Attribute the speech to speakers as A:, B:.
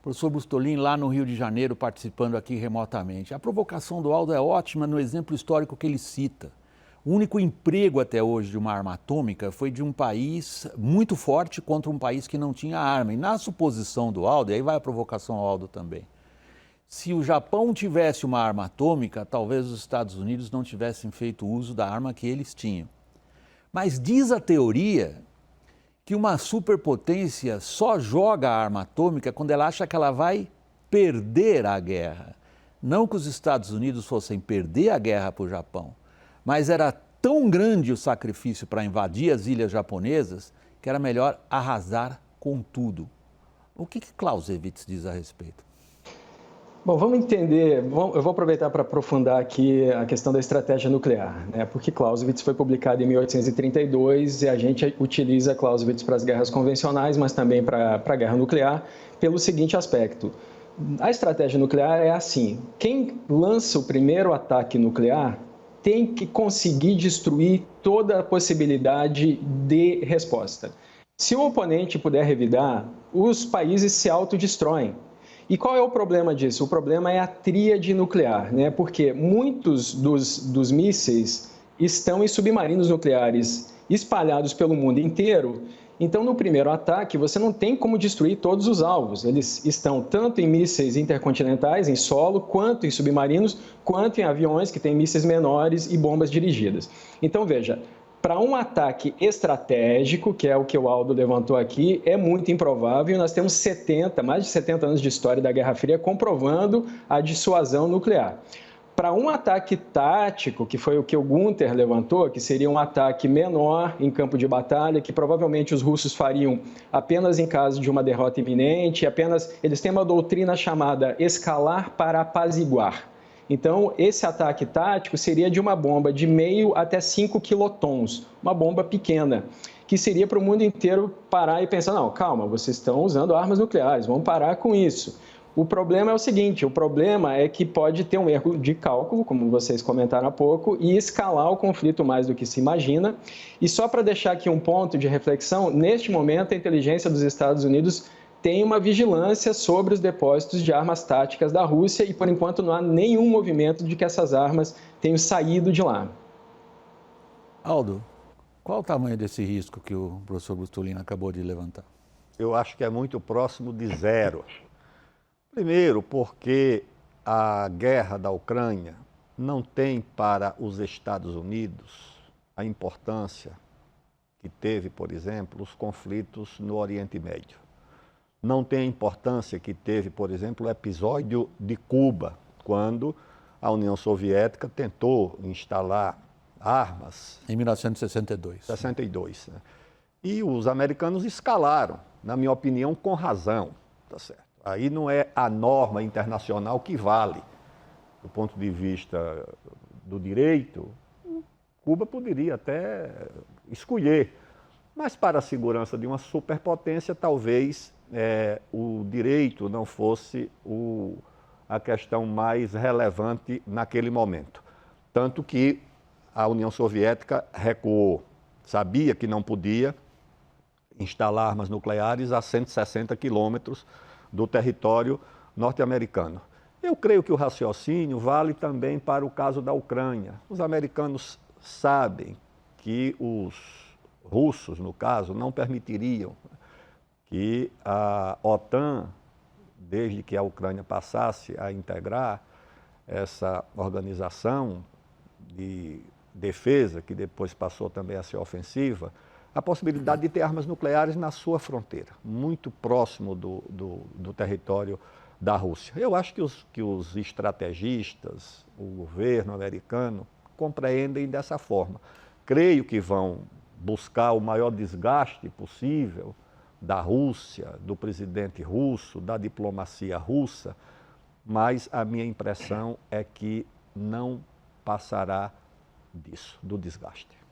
A: Professor Bustolin, lá no Rio de Janeiro, participando aqui remotamente. A provocação do Aldo é ótima no exemplo histórico que ele cita. O único emprego até hoje de uma arma atômica foi de um país muito forte contra um país que não tinha arma. E na suposição do Aldo, e aí vai a provocação ao Aldo também, se o Japão tivesse uma arma atômica, talvez os Estados Unidos não tivessem feito uso da arma que eles tinham. Mas diz a teoria que uma superpotência só joga a arma atômica quando ela acha que ela vai perder a guerra. Não que os Estados Unidos fossem perder a guerra para o Japão, mas era tão grande o sacrifício para invadir as ilhas japonesas que era melhor arrasar com tudo. O que Clausewitz diz a respeito?
B: Bom, vamos entender, eu vou aproveitar para aprofundar aqui a questão da estratégia nuclear, né? Porque Clausewitz foi publicado em 1832 e a gente utiliza Clausewitz para as guerras convencionais, mas também para a guerra nuclear, pelo seguinte aspecto. A estratégia nuclear é assim, quem lança o primeiro ataque nuclear tem que conseguir destruir toda a possibilidade de resposta. Se o oponente puder revidar, os países se autodestroem. E qual é o problema disso? O problema é a tríade nuclear, né? Porque muitos dos mísseis estão em submarinos nucleares espalhados pelo mundo inteiro. Então, no primeiro ataque, você não tem como destruir todos os alvos. Eles estão tanto em mísseis intercontinentais, em solo, quanto em submarinos, quanto em aviões que têm mísseis menores e bombas dirigidas. Então, veja, para um ataque estratégico, que é o que o Aldo levantou aqui, é muito improvável. Nós temos mais de 70 anos de história da Guerra Fria comprovando a dissuasão nuclear. Para um ataque tático, que foi o que o Gunther levantou, que seria um ataque menor em campo de batalha, que provavelmente os russos fariam apenas em caso de uma derrota iminente, eles têm uma doutrina chamada escalar para apaziguar. Então, esse ataque tático seria de uma bomba de meio até 5 quilotons, uma bomba pequena, que seria para o mundo inteiro parar e pensar, não, calma, vocês estão usando armas nucleares, vamos parar com isso. O problema é o seguinte, o problema é que pode ter um erro de cálculo, como vocês comentaram há pouco, e escalar o conflito mais do que se imagina. E só para deixar aqui um ponto de reflexão, neste momento a inteligência dos Estados Unidos tem uma vigilância sobre os depósitos de armas táticas da Rússia e, por enquanto, não há nenhum movimento de que essas armas tenham saído de lá.
A: Aldo, qual o tamanho desse risco que o professor Bustolin acabou de levantar?
C: Eu acho que é muito próximo de zero. Primeiro, porque a guerra da Ucrânia não tem para os Estados Unidos a importância que teve, por exemplo, os conflitos no Oriente Médio. Não tem a importância que teve, por exemplo, o episódio de Cuba, quando a União Soviética tentou instalar armas.
A: Em 1962.
C: 62, né? E os americanos escalaram, na minha opinião, com razão, tá certo? Aí não é a norma internacional que vale. Do ponto de vista do direito, Cuba poderia até escolher. Mas para a segurança de uma superpotência, talvez o direito não fosse a questão mais relevante naquele momento. Tanto que a União Soviética recuou, sabia que não podia instalar armas nucleares a 160 quilômetros do território norte-americano. Eu creio que o raciocínio vale também para o caso da Ucrânia. Os americanos sabem que os russos, no caso, não permitiriam que a OTAN, desde que a Ucrânia passasse a integrar essa organização de defesa, que depois passou também a ser ofensiva, a possibilidade de ter armas nucleares na sua fronteira, muito próximo do território da Rússia. Eu acho que os estrategistas, o governo americano, compreendem dessa forma. Creio que vão buscar o maior desgaste possível da Rússia, do presidente russo, da diplomacia russa, mas a minha impressão é que não passará disso, do desgaste.